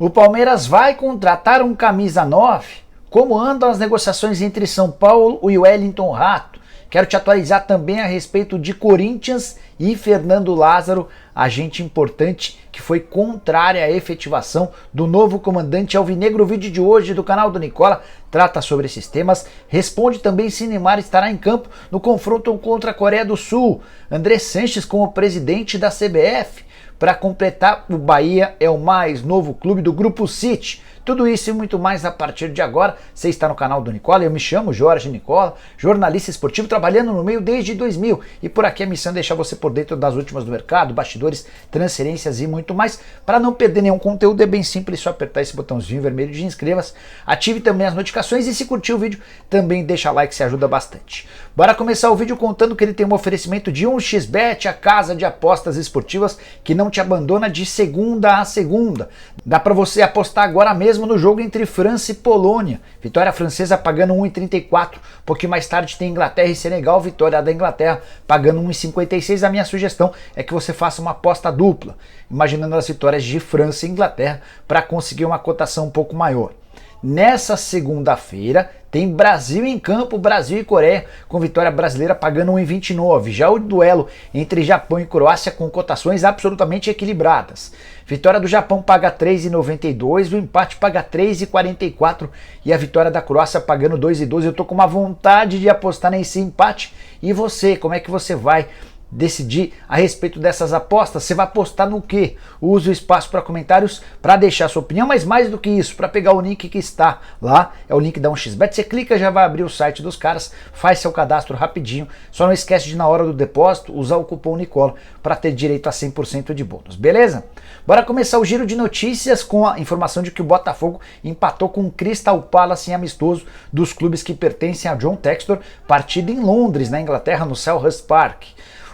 O Palmeiras vai contratar um camisa 9? Como andam as negociações entre São Paulo e Wellington Rato? Quero te atualizar também a respeito de Corinthians e Fernando Lázaro, agente importante que foi contrária à efetivação do novo comandante alvinegro. O vídeo de hoje do canal do Nicola trata sobre esses temas. Responde também se Neymar estará em campo no confronto contra a Coreia do Sul. André Sanches como presidente da CBF. Para completar, o Bahia é o mais novo clube do Grupo City. Tudo isso e muito mais a partir de agora. Você está no canal do Nicola, eu me chamo Jorge Nicola, jornalista esportivo, trabalhando no meio desde 2000. E por aqui a missão é deixar você por dentro das últimas do mercado, bastidores, transferências e muito mais. Para não perder nenhum conteúdo é bem simples, só apertar esse botãozinho vermelho de inscreva-se. Ative também as notificações e se curtir o vídeo, também deixa like, se ajuda bastante. Bora começar o vídeo contando que ele tem um oferecimento de 1xBet, a casa de apostas esportivas que não te abandona de segunda a segunda. Dá para você apostar agora mesmo no jogo entre França e Polônia. Vitória francesa pagando 1,34. Um pouquinho mais tarde tem Inglaterra e Senegal. Vitória da Inglaterra pagando 1,56. A minha sugestão é que você faça uma aposta dupla, imaginando as vitórias de França e Inglaterra para conseguir uma cotação um pouco maior. Nessa segunda-feira tem Brasil em campo, Brasil e Coreia, com vitória brasileira pagando 1,29. Já o duelo entre Japão e Croácia com cotações absolutamente equilibradas. Vitória do Japão paga 3,92, o empate paga 3,44 e a vitória da Croácia pagando 2,12. Eu tô com uma vontade de apostar nesse empate. E você, como é que você vai decidir a respeito dessas apostas? Você vai apostar no quê? Use o espaço para comentários para deixar sua opinião, mas mais do que isso, para pegar o link que está lá, é o link da 1xBet, você clica, já vai abrir o site dos caras, faz seu cadastro rapidinho, só não esquece de na hora do depósito usar o cupom Nicola para ter direito a 100% de bônus, beleza? Bora começar o giro de notícias com a informação de que o Botafogo empatou com o Crystal Palace em amistoso dos clubes que pertencem a John Textor, partida em Londres, na Inglaterra, no Selhurst Park.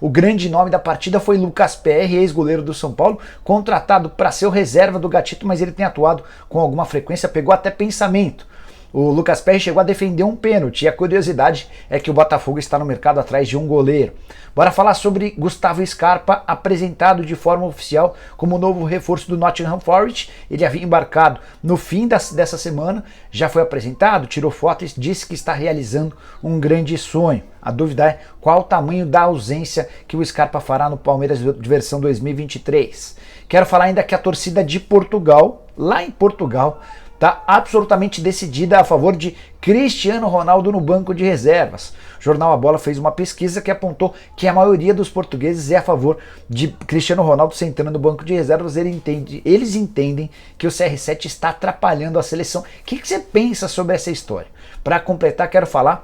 O grande nome da partida foi Lucas Perry, ex-goleiro do São Paulo, contratado para ser o reserva do Gatito, mas ele tem atuado com alguma frequência, pegou até pensamento. O Lucas Perry chegou a defender um pênalti e a curiosidade é que o Botafogo está no mercado atrás de um goleiro. Bora falar sobre Gustavo Scarpa, apresentado de forma oficial como novo reforço do Nottingham Forest. Ele havia embarcado no fim dessa semana, já foi apresentado, tirou fotos e disse que está realizando um grande sonho. A dúvida é qual o tamanho da ausência que o Scarpa fará no Palmeiras de versão 2023. Quero falar ainda que a torcida de Portugal, lá em Portugal, está absolutamente decidida a favor de Cristiano Ronaldo no banco de reservas. O jornal A Bola fez uma pesquisa que apontou que a maioria dos portugueses é a favor de Cristiano Ronaldo sentando no banco de reservas. Eles entendem que o CR7 está atrapalhando a seleção. O que você pensa sobre essa história? Para completar, quero falar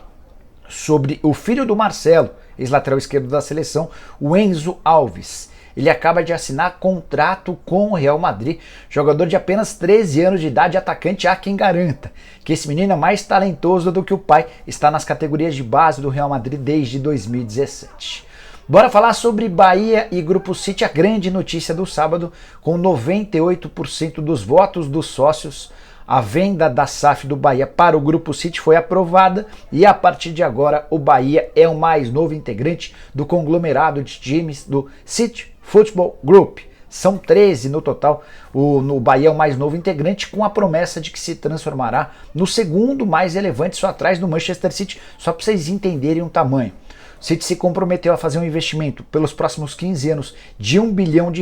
sobre o filho do Marcelo, ex-lateral esquerdo da seleção, o Enzo Alves. Ele acaba de assinar contrato com o Real Madrid, jogador de apenas 13 anos de idade, atacante. Há quem garanta que esse menino é mais talentoso do que o pai, está nas categorias de base do Real Madrid desde 2017. Bora falar sobre Bahia e Grupo City, a grande notícia do sábado, com 98% dos votos dos sócios. A venda da SAF do Bahia para o Grupo City foi aprovada e a partir de agora o Bahia é o mais novo integrante do conglomerado de times do City Football Group. São 13 no total. O Bahia é o mais novo integrante, com a promessa de que se transformará no segundo mais relevante, só atrás do Manchester City, só para vocês entenderem o tamanho. O City se comprometeu a fazer um investimento pelos próximos 15 anos de R$1 bilhão,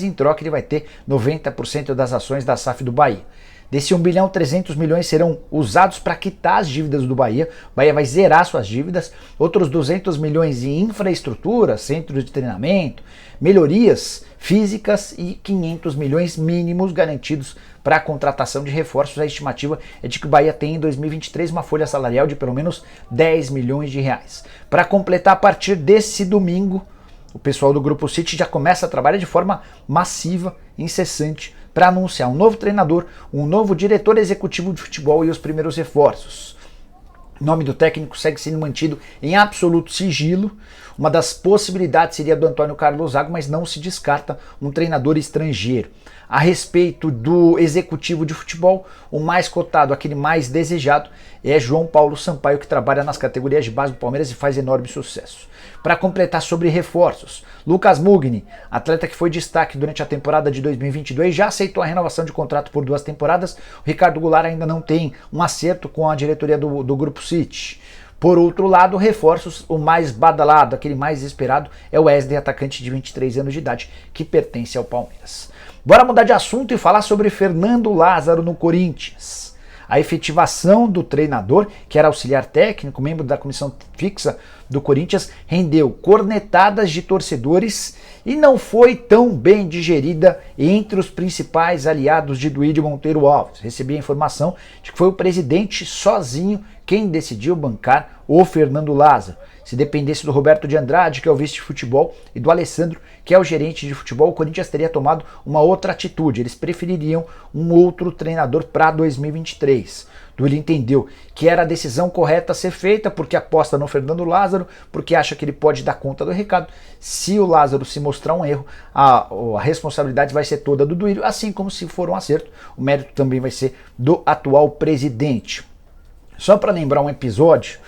em troca ele vai ter 90% das ações da SAF do Bahia. Desse 1 bilhão, 300 milhões serão usados para quitar as dívidas do Bahia. O Bahia vai zerar suas dívidas. Outros 200 milhões em infraestrutura, centros de treinamento, melhorias físicas e 500 milhões mínimos garantidos para a contratação de reforços. A estimativa é de que o Bahia tem em 2023 uma folha salarial de pelo menos 10 milhões de reais. Para completar, a partir desse domingo, o pessoal do Grupo City já começa a trabalhar de forma massiva, incessante, para anunciar um novo treinador, um novo diretor executivo de futebol e os primeiros reforços. O nome do técnico segue sendo mantido em absoluto sigilo. Uma das possibilidades seria do Antônio Carlos Zago, mas não se descarta um treinador estrangeiro. A respeito do executivo de futebol, o mais cotado, aquele mais desejado, é João Paulo Sampaio, que trabalha nas categorias de base do Palmeiras e faz enorme sucesso. Para completar sobre reforços, Lucas Mugni, atleta que foi destaque durante a temporada de 2022, já aceitou a renovação de contrato por 2 temporadas. O Ricardo Goulart ainda não tem um acerto com a diretoria do Grupo City. Por outro lado, reforços, o mais badalado, aquele mais esperado, é o Wesley, atacante de 23 anos de idade, que pertence ao Palmeiras. Bora mudar de assunto e falar sobre Fernando Lázaro no Corinthians. A efetivação do treinador, que era auxiliar técnico, membro da comissão fixa do Corinthians, rendeu cornetadas de torcedores e não foi tão bem digerida entre os principais aliados de Duílio Monteiro Alves. Recebi a informação de que foi o presidente sozinho quem decidiu bancar o Fernando Lázaro. Se dependesse do Roberto de Andrade, que é o vice de futebol, e do Alessandro, que é o gerente de futebol, o Corinthians teria tomado uma outra atitude. Eles prefeririam um outro treinador para 2023. Duílio entendeu que era a decisão correta a ser feita, porque aposta no Fernando Lázaro, porque acha que ele pode dar conta do recado. Se o Lázaro se mostrar um erro, a responsabilidade vai ser toda do Duílio, assim como se for um acerto, o mérito também vai ser do atual presidente. Só para lembrar um episódio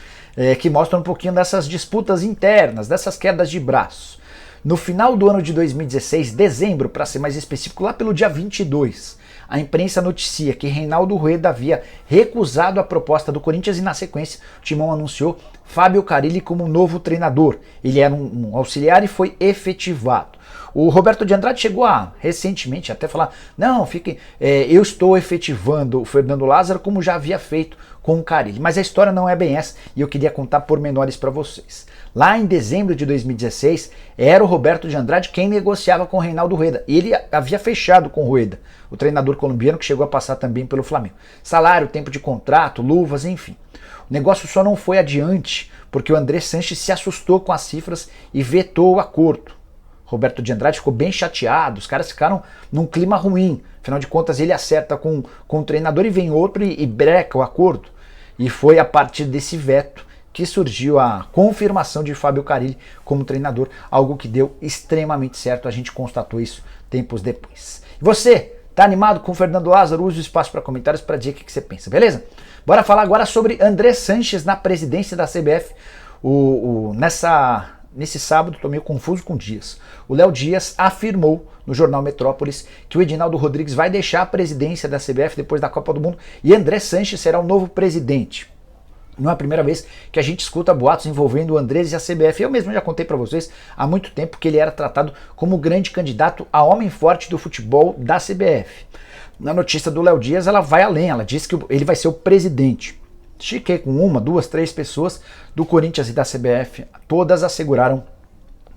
que mostra um pouquinho dessas disputas internas, dessas quedas de braço. No final do ano de 2016, dezembro, para ser mais específico, lá pelo dia 22, a imprensa noticia que Reinaldo Rueda havia recusado a proposta do Corinthians e, na sequência, o Timão anunciou Fábio Carille como novo treinador. Ele era um auxiliar e foi efetivado. O Roberto de Andrade chegou a, recentemente, até falar, não, eu estou efetivando o Fernando Lázaro como já havia feito com o Carille. Mas a história não é bem essa e eu queria contar pormenores para vocês. Lá em dezembro de 2016, era o Roberto de Andrade quem negociava com o Reinaldo Rueda. E ele havia fechado com o Rueda, o treinador colombiano que chegou a passar também pelo Flamengo. Salário, tempo de contrato, luvas, enfim. O negócio só não foi adiante porque o André Sanches se assustou com as cifras e vetou o acordo. Roberto de Andrade ficou bem chateado, os caras ficaram num clima ruim. Afinal de contas, ele acerta com o treinador e vem outro e breca o acordo. E foi a partir desse veto que surgiu a confirmação de Fábio Carille como treinador, algo que deu extremamente certo, a gente constatou isso tempos depois. E você, tá animado com o Fernando Lázaro? Use o espaço para comentários para dizer o que você pensa, beleza? Bora falar agora sobre André Sanches na presidência da CBF. Nesse sábado, estou meio confuso com dias. O Léo Dias afirmou no jornal Metrópolis que o Edinaldo Rodrigues vai deixar a presidência da CBF depois da Copa do Mundo e André Sanches será o novo presidente. Não é a primeira vez que a gente escuta boatos envolvendo o Andrés e a CBF. Eu mesmo já contei para vocês há muito tempo que ele era tratado como o grande candidato a homem forte do futebol da CBF. Na notícia do Léo Dias, ela vai além, ela diz que ele vai ser o presidente. Chequei com 1, 2, 3 pessoas do Corinthians e da CBF, todas asseguraram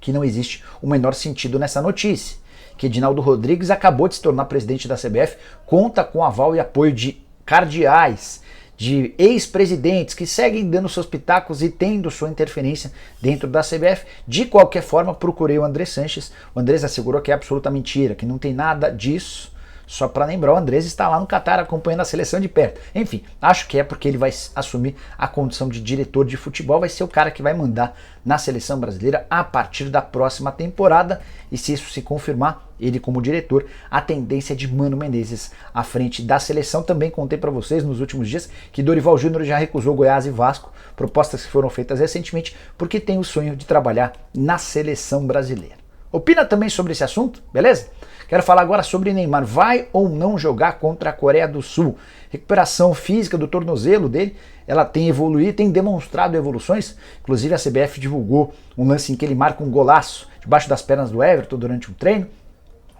que não existe o menor sentido nessa notícia, que Edinaldo Rodrigues acabou de se tornar presidente da CBF, conta com aval e apoio de cardeais, de ex-presidentes que seguem dando seus pitacos e tendo sua interferência dentro da CBF. De qualquer forma, procurei o André Sanches, o Andrés assegurou que é absoluta mentira, que não tem nada disso. Só para lembrar, o Andrés está lá no Catar acompanhando a seleção de perto. Enfim, acho que é porque ele vai assumir a condição de diretor de futebol, vai ser o cara que vai mandar na seleção brasileira a partir da próxima temporada. E se isso se confirmar, ele como diretor, a tendência é de Mano Menezes à frente da seleção. Também contei para vocês nos últimos dias que Dorival Júnior já recusou Goiás e Vasco, propostas que foram feitas recentemente, porque tem o sonho de trabalhar na seleção brasileira. Opina também sobre esse assunto, beleza? Quero falar agora sobre Neymar. Vai ou não jogar contra a Coreia do Sul? Recuperação física do tornozelo dele, ela tem evoluído, tem demonstrado evoluções. Inclusive a CBF divulgou um lance em que ele marca um golaço debaixo das pernas do Everton durante um treino.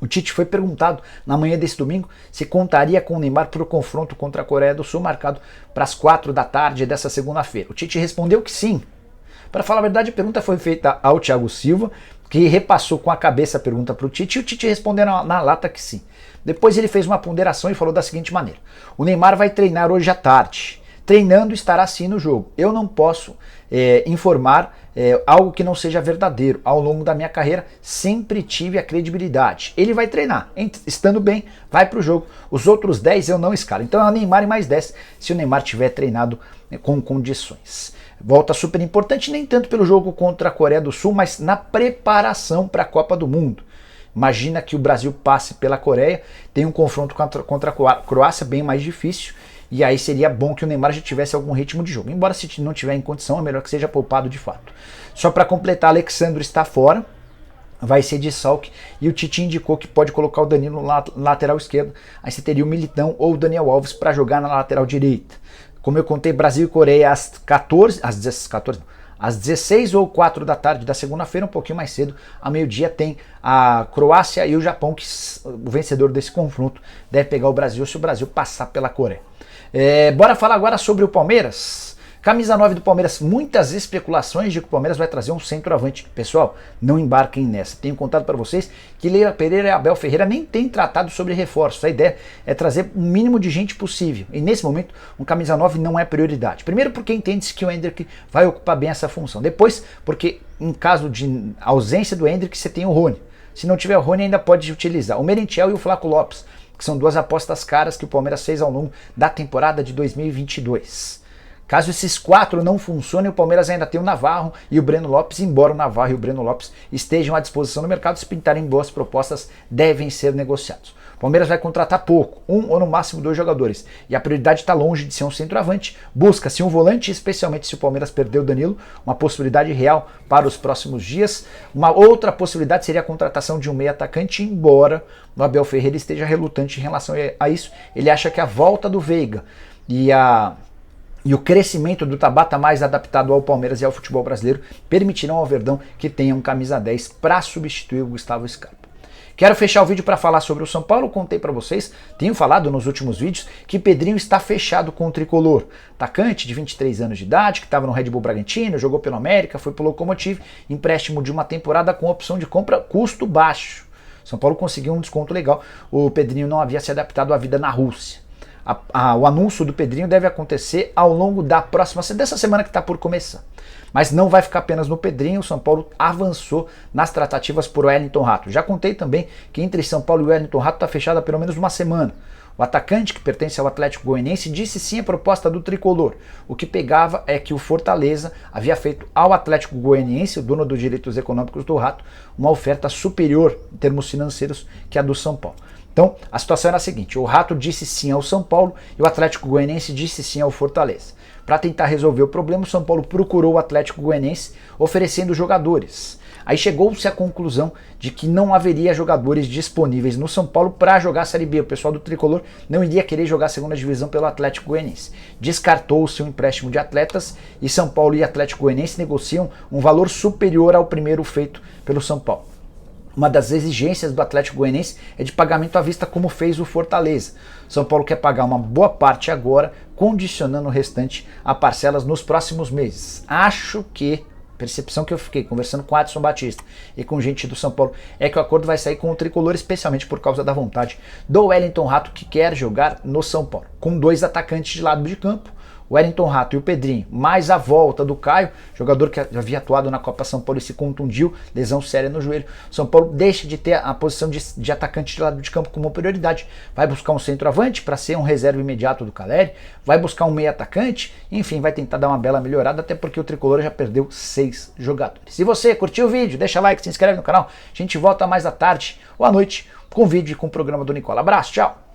O Tite foi perguntado na manhã desse domingo se contaria com o Neymar para o confronto contra a Coreia do Sul, marcado para as 4 da tarde dessa segunda-feira. O Tite respondeu que sim. Para falar a verdade, a pergunta foi feita ao Thiago Silva, que repassou com a cabeça a pergunta para o Tite, e o Tite respondeu na lata que sim. Depois ele fez uma ponderação e falou da seguinte maneira: o Neymar vai treinar hoje à tarde. treinando estará sim no jogo. Eu não posso informar algo que não seja verdadeiro. Ao longo da minha carreira, sempre tive a credibilidade. Ele vai treinar, estando bem, vai para o jogo. Os outros 10 eu não escalo. Então é o Neymar e mais 10, se o Neymar tiver treinado com condições. Volta super importante, nem tanto pelo jogo contra a Coreia do Sul, mas na preparação para a Copa do Mundo. Imagina que o Brasil passe pela Coreia, tem um confronto contra a Croácia bem mais difícil, e aí seria bom que o Neymar já tivesse algum ritmo de jogo. Embora se não tiver em condição, é melhor que seja poupado de fato. Só para completar, Alexandre está fora, vai ser de desfalque, e o Tite indicou que pode colocar o Danilo na lateral esquerda. Aí você teria o Militão ou o Daniel Alves para jogar na lateral direita. Como eu contei, Brasil e Coreia às 16 ou 4 da tarde da segunda-feira, um pouquinho mais cedo, a meio-dia, tem a Croácia e o Japão, que o vencedor desse confronto deve pegar o Brasil se o Brasil passar pela Coreia. Bora falar agora sobre o Palmeiras. Camisa 9 do Palmeiras, muitas especulações de que o Palmeiras vai trazer um centroavante. Pessoal, não embarquem nessa. Tenho contado para vocês que Leila Pereira e Abel Ferreira nem têm tratado sobre reforços. A ideia é trazer o mínimo de gente possível. E nesse momento, um camisa 9 não é prioridade. Primeiro porque entende-se que o Endrick vai ocupar bem essa função. Depois porque em caso de ausência do Endrick, você tem o Rony. Se não tiver o Rony, ainda pode utilizar o Merentiel e o Flaco Lopes, que são duas apostas caras que o Palmeiras fez ao longo da temporada de 2022. Caso esses 4 não funcionem, o Palmeiras ainda tem o Navarro e o Breno Lopes, embora o Navarro e o Breno Lopes estejam à disposição no mercado, se pintarem boas propostas, devem ser negociados. O Palmeiras vai contratar pouco, 1 ou no máximo 2 jogadores, e a prioridade está longe de ser um centroavante, busca-se um volante, especialmente se o Palmeiras perder o Danilo, uma possibilidade real para os próximos dias. Uma outra possibilidade seria a contratação de um meio atacante, embora o Abel Ferreira esteja relutante em relação a isso. Ele acha que a volta do Veiga e o crescimento do Tabata mais adaptado ao Palmeiras e ao futebol brasileiro permitirão ao Verdão que tenha um camisa 10 para substituir o Gustavo Scarpa. Quero fechar o vídeo para falar sobre o São Paulo. Contei para vocês, tenho falado nos últimos vídeos, que Pedrinho está fechado com o tricolor. Atacante de 23 anos de idade, que estava no Red Bull Bragantino, jogou pelo América, foi pro Lokomotiv, empréstimo de uma temporada com opção de compra custo baixo. São Paulo conseguiu um desconto legal. O Pedrinho não havia se adaptado à vida na Rússia. O anúncio do Pedrinho deve acontecer ao longo dessa semana que está por começar. Mas não vai ficar apenas no Pedrinho, o São Paulo avançou nas tratativas por Wellington Rato. Já contei também que entre São Paulo e Wellington Rato está fechada há pelo menos uma semana. O atacante, que pertence ao Atlético Goianiense, disse sim a proposta do tricolor. O que pegava é que o Fortaleza havia feito ao Atlético Goianiense, o dono dos direitos econômicos do Rato, uma oferta superior em termos financeiros que a do São Paulo. Então, a situação era a seguinte: o Rato disse sim ao São Paulo e o Atlético Goianiense disse sim ao Fortaleza. Para tentar resolver o problema, o São Paulo procurou o Atlético Goianiense oferecendo jogadores. Aí chegou-se à conclusão de que não haveria jogadores disponíveis no São Paulo para jogar a Série B. O pessoal do Tricolor não iria querer jogar a segunda divisão pelo Atlético Goianiense. Descartou-se um empréstimo de atletas e São Paulo e Atlético Goianiense negociam um valor superior ao primeiro feito pelo São Paulo. Uma das exigências do Atlético Goianiense é de pagamento à vista, como fez o Fortaleza. São Paulo quer pagar uma boa parte agora, condicionando o restante a parcelas nos próximos meses. Acho que, percepção que eu fiquei conversando com Adson Batista e com gente do São Paulo, é que o acordo vai sair com o tricolor, especialmente por causa da vontade do Wellington Rato, que quer jogar no São Paulo, com 2 atacantes de lado de campo, o Wellington Rato e o Pedrinho, mais a volta do Caio, jogador que havia atuado na Copa São Paulo e se contundiu, lesão séria no joelho. São Paulo deixa de ter a posição de atacante de lado de campo como prioridade. Vai buscar um centroavante para ser um reserva imediato do Caleri, vai buscar um meio atacante, enfim, vai tentar dar uma bela melhorada, até porque o Tricolor já perdeu 6 jogadores. Se você curtiu o vídeo, deixa like, se inscreve no canal. A gente volta mais à tarde ou à noite com o vídeo e com o programa do Nicola. Abraço, tchau!